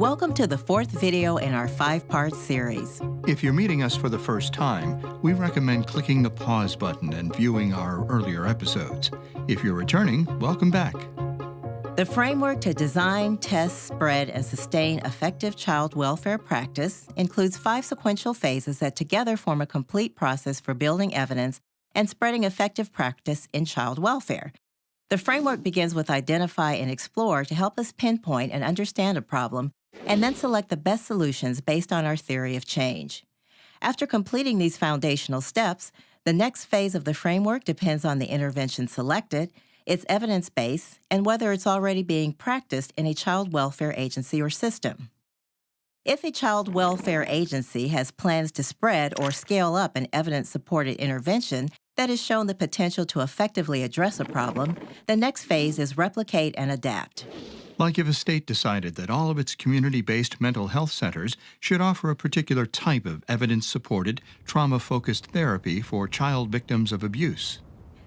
Welcome to the fourth video in our five-part series. If you're meeting us for the first time, we recommend clicking the pause button and viewing our earlier episodes. If you're returning, welcome back. The framework to design, test, spread, and sustain effective child welfare practice includes 5 sequential phases that together form a complete process for building evidence and spreading effective practice in child welfare. The framework begins with identify and explore to help us pinpoint and understand a problem, and then select the best solutions based on our theory of change. After completing these foundational steps, the next phase of the framework depends on the intervention selected, its evidence base, and whether it's already being practiced in a child welfare agency or system. If a child welfare agency has plans to spread or scale up an evidence-supported intervention that has shown the potential to effectively address a problem, the next phase is replicate and adapt. Like if a state decided that all of its community-based mental health centers should offer a particular type of evidence-supported, trauma-focused therapy for child victims of abuse.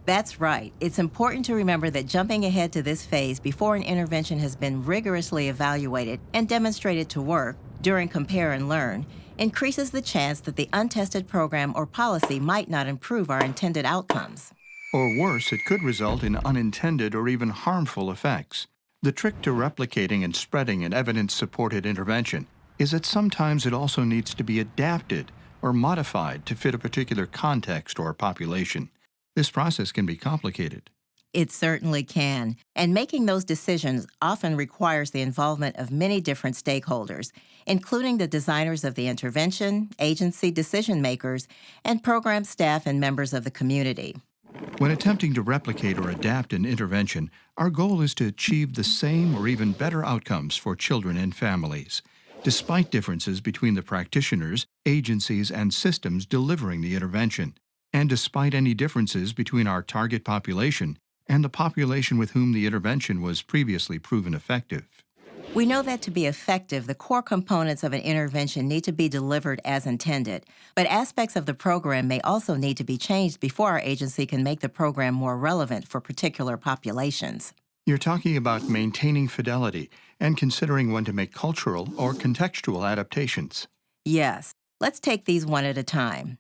That's right. It's important to remember that jumping ahead to this phase before an intervention has been rigorously evaluated and demonstrated to work during compare and learn increases the chance that the untested program or policy might not improve our intended outcomes. Or worse, it could result in unintended or even harmful effects. The trick to replicating and spreading an evidence-supported intervention is that sometimes it also needs to be adapted or modified to fit a particular context or population. This process can be complicated. It certainly can, and making those decisions often requires the involvement of many different stakeholders, including the designers of the intervention, agency decision makers, and program staff and members of the community. When attempting to replicate or adapt an intervention, our goal is to achieve the same or even better outcomes for children and families, despite differences between the practitioners, agencies, and systems delivering the intervention, and despite any differences between our target population and the population with whom the intervention was previously proven effective. We know that to be effective, the core components of an intervention need to be delivered as intended, but aspects of the program may also need to be changed before our agency can make the program more relevant for particular populations. You're talking about maintaining fidelity and considering when to make cultural or contextual adaptations. Yes. Let's take these one at a time.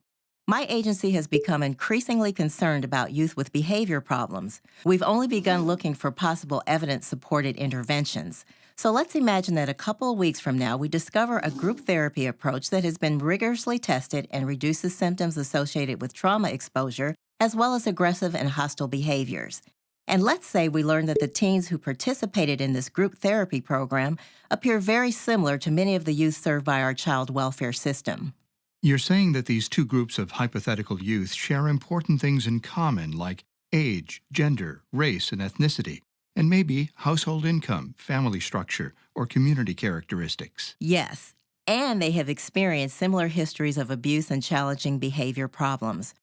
My agency has become increasingly concerned about youth with behavior problems. We've only begun looking for possible evidence-supported interventions. So let's imagine that a couple of weeks from now, we discover a group therapy approach that has been rigorously tested and reduces symptoms associated with trauma exposure, as well as aggressive and hostile behaviors. And let's say we learn that the teens who participated in this group therapy program appear very similar to many of the youth served by our child welfare system. You're saying that these two groups of hypothetical youth share important things in common, like age, gender, race, and ethnicity, and maybe household income, family structure, or community characteristics. Yes, and they have experienced similar histories of abuse and challenging behavior problems.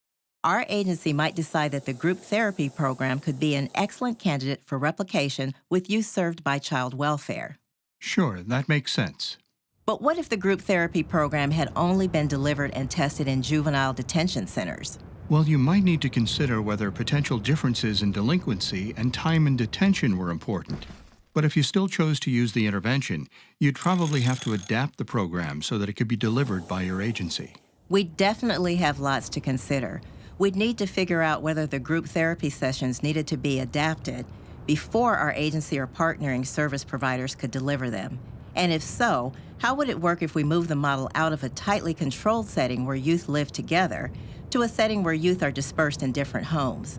Our agency might decide that the group therapy program could be an excellent candidate for replication with youth served by child welfare. Sure, that makes sense. But what if the group therapy program had only been delivered and tested in juvenile detention centers? Well, you might need to consider whether potential differences in delinquency and time in detention were important. But if you still chose to use the intervention, you'd probably have to adapt the program so that it could be delivered by your agency. We definitely have lots to consider. We'd need to figure out whether the group therapy sessions needed to be adapted before our agency or partnering service providers could deliver them. And if so, how would it work if we move the model out of a tightly controlled setting where youth live together to a setting where youth are dispersed in different homes?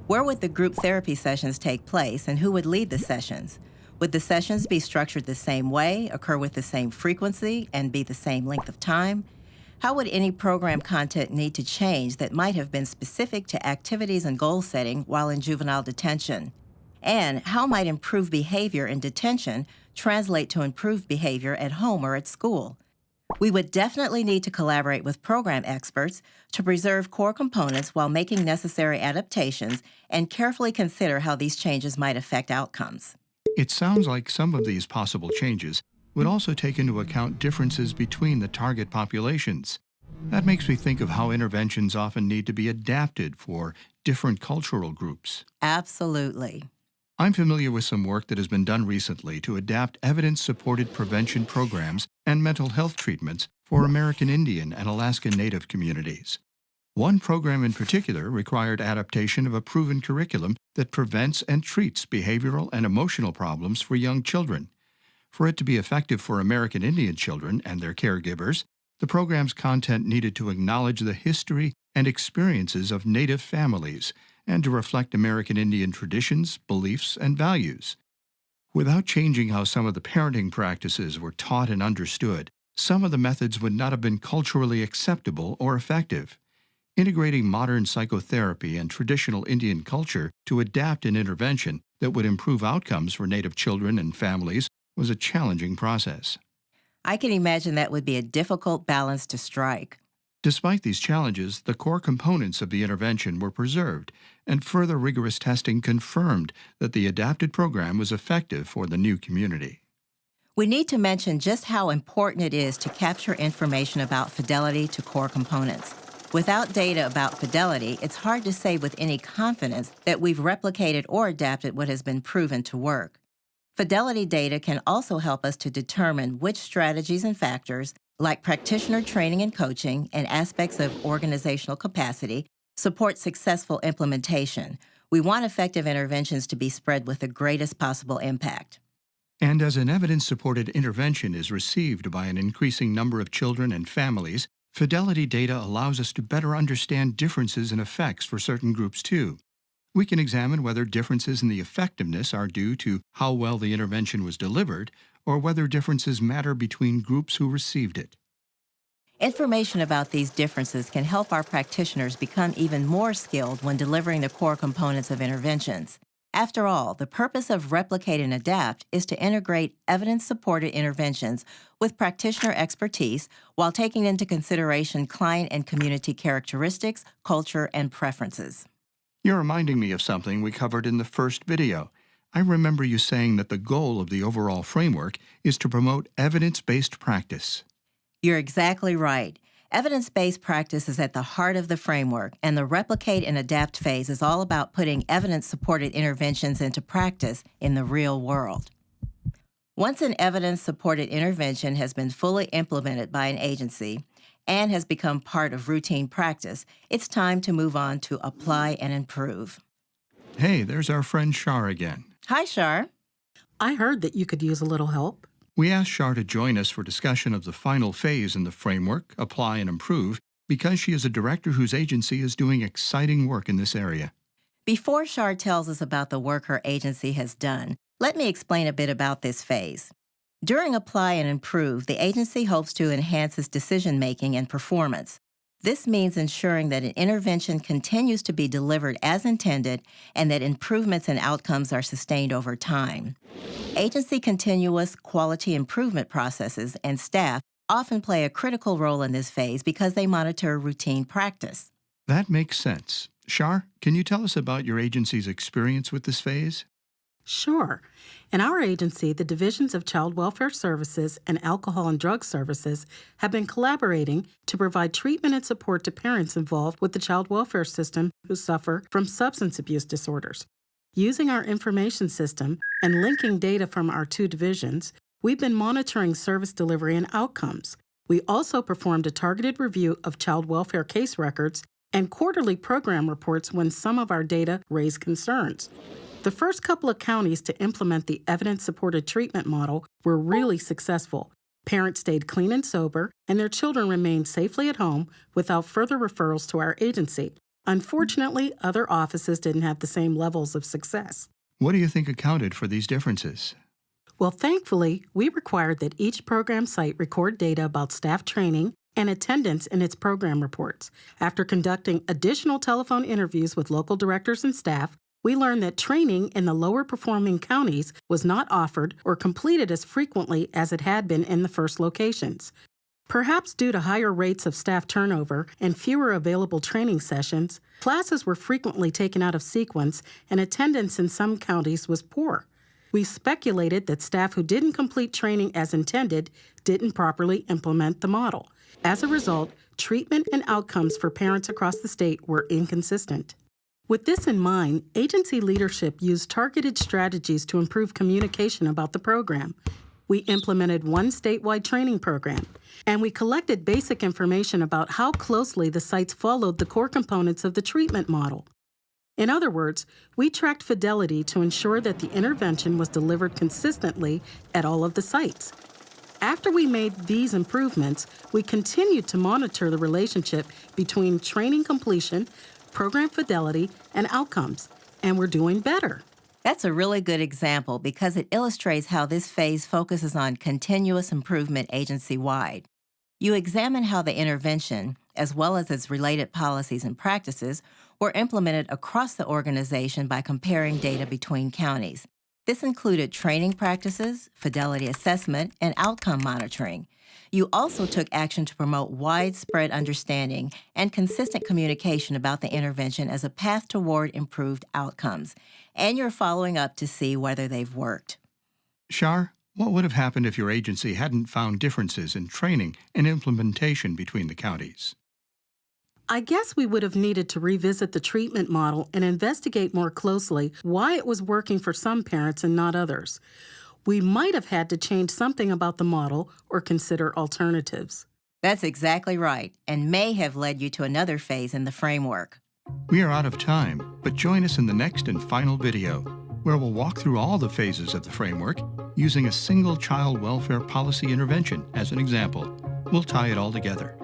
Where would the group therapy sessions take place, and who would lead the sessions? Would the sessions be structured the same way, occur with the same frequency, and be the same length of time? How would any program content need to change that might have been specific to activities and goal setting while in juvenile detention? And how might improved behavior in detention translate to improved behavior at home or at school? We would definitely need to collaborate with program experts to preserve core components while making necessary adaptations and carefully consider how these changes might affect outcomes. It sounds like some of these possible changes would also take into account differences between the target populations. That makes me think of how interventions often need to be adapted for different cultural groups. Absolutely. I'm familiar with some work that has been done recently to adapt evidence-supported prevention programs and mental health treatments for American Indian and Alaska Native communities. One program in particular required adaptation of a proven curriculum that prevents and treats behavioral and emotional problems for young children. For it to be effective for American Indian children and their caregivers, the program's content needed to acknowledge the history and experiences of Native families and to reflect American Indian traditions, beliefs, and values. Without changing how some of the parenting practices were taught and understood, some of the methods would not have been culturally acceptable or effective. Integrating modern psychotherapy and traditional Indian culture to adapt an intervention that would improve outcomes for Native children and families was a challenging process. I can imagine that would be a difficult balance to strike. Despite these challenges, the core components of the intervention were preserved, and further rigorous testing confirmed that the adapted program was effective for the new community. We need to mention just how important it is to capture information about fidelity to core components. Without data about fidelity, it's hard to say with any confidence that we've replicated or adapted what has been proven to work. Fidelity data can also help us to determine which strategies and factors, like practitioner training and coaching and aspects of organizational capacity, support successful implementation. We want effective interventions to be spread with the greatest possible impact. And as an evidence-supported intervention is received by an increasing number of children and families, fidelity data allows us to better understand differences in effects for certain groups too. We can examine whether differences in the effectiveness are due to how well the intervention was delivered, or whether differences matter between groups who received it. Information about these differences can help our practitioners become even more skilled when delivering the core components of interventions. After all, the purpose of Replicate and Adapt is to integrate evidence-supported interventions with practitioner expertise while taking into consideration client and community characteristics, culture, and preferences. You're reminding me of something we covered in the first video. I remember you saying that the goal of the overall framework is to promote evidence-based practice. You're exactly right. Evidence-based practice is at the heart of the framework, and the Replicate and Adapt phase is all about putting evidence-supported interventions into practice in the real world. Once an evidence-supported intervention has been fully implemented by an agency and has become part of routine practice, it's time to move on to apply and improve. Hey, there's our friend Shar again. Hi, Shar. I heard that you could use a little help. We asked Shar to join us for discussion of the final phase in the framework, Apply and Improve, because she is a director whose agency is doing exciting work in this area. Before Shar tells us about the work her agency has done, let me explain a bit about this phase. During Apply and Improve, the agency hopes to enhance its decision-making and performance. This means ensuring that an intervention continues to be delivered as intended and that improvements and outcomes are sustained over time. Agency continuous quality improvement processes and staff often play a critical role in this phase because they monitor routine practice. That makes sense. Shar, can you tell us about your agency's experience with this phase? Sure. In our agency, the Divisions of Child Welfare Services and Alcohol and Drug Services have been collaborating to provide treatment and support to parents involved with the child welfare system who suffer from substance abuse disorders. Using our information system and linking data from our two divisions, we've been monitoring service delivery and outcomes. We also performed a targeted review of child welfare case records and quarterly program reports when some of our data raised concerns. The first couple of counties to implement the evidence-supported treatment model were really successful. Parents stayed clean and sober, and their children remained safely at home without further referrals to our agency. Unfortunately, other offices didn't have the same levels of success. What do you think accounted for these differences? Well, thankfully, we required that each program site record data about staff training and attendance in its program reports. After conducting additional telephone interviews with local directors and staff, we learned that training in the lower-performing counties was not offered or completed as frequently as it had been in the first locations. Perhaps due to higher rates of staff turnover and fewer available training sessions, classes were frequently taken out of sequence and attendance in some counties was poor. We speculated that staff who didn't complete training as intended didn't properly implement the model. As a result, treatment and outcomes for parents across the state were inconsistent. With this in mind, agency leadership used targeted strategies to improve communication about the program. We implemented one statewide training program, and we collected basic information about how closely the sites followed the core components of the treatment model. In other words, we tracked fidelity to ensure that the intervention was delivered consistently at all of the sites. After we made these improvements, we continued to monitor the relationship between training completion, program fidelity, and outcomes, and we're doing better. That's a really good example because it illustrates how this phase focuses on continuous improvement agency-wide. You examine how the intervention, as well as its related policies and practices, were implemented across the organization by comparing data between counties. This included training practices, fidelity assessment, and outcome monitoring. You also took action to promote widespread understanding and consistent communication about the intervention as a path toward improved outcomes. And you're following up to see whether they've worked. Shar, what would have happened if your agency hadn't found differences in training and implementation between the counties? I guess we would have needed to revisit the treatment model and investigate more closely why it was working for some parents and not others. We might have had to change something about the model or consider alternatives. That's exactly right, and may have led you to another phase in the framework. We are out of time, but join us in the next and final video, where we'll walk through all the phases of the framework using a single child welfare policy intervention as an example. We'll tie it all together.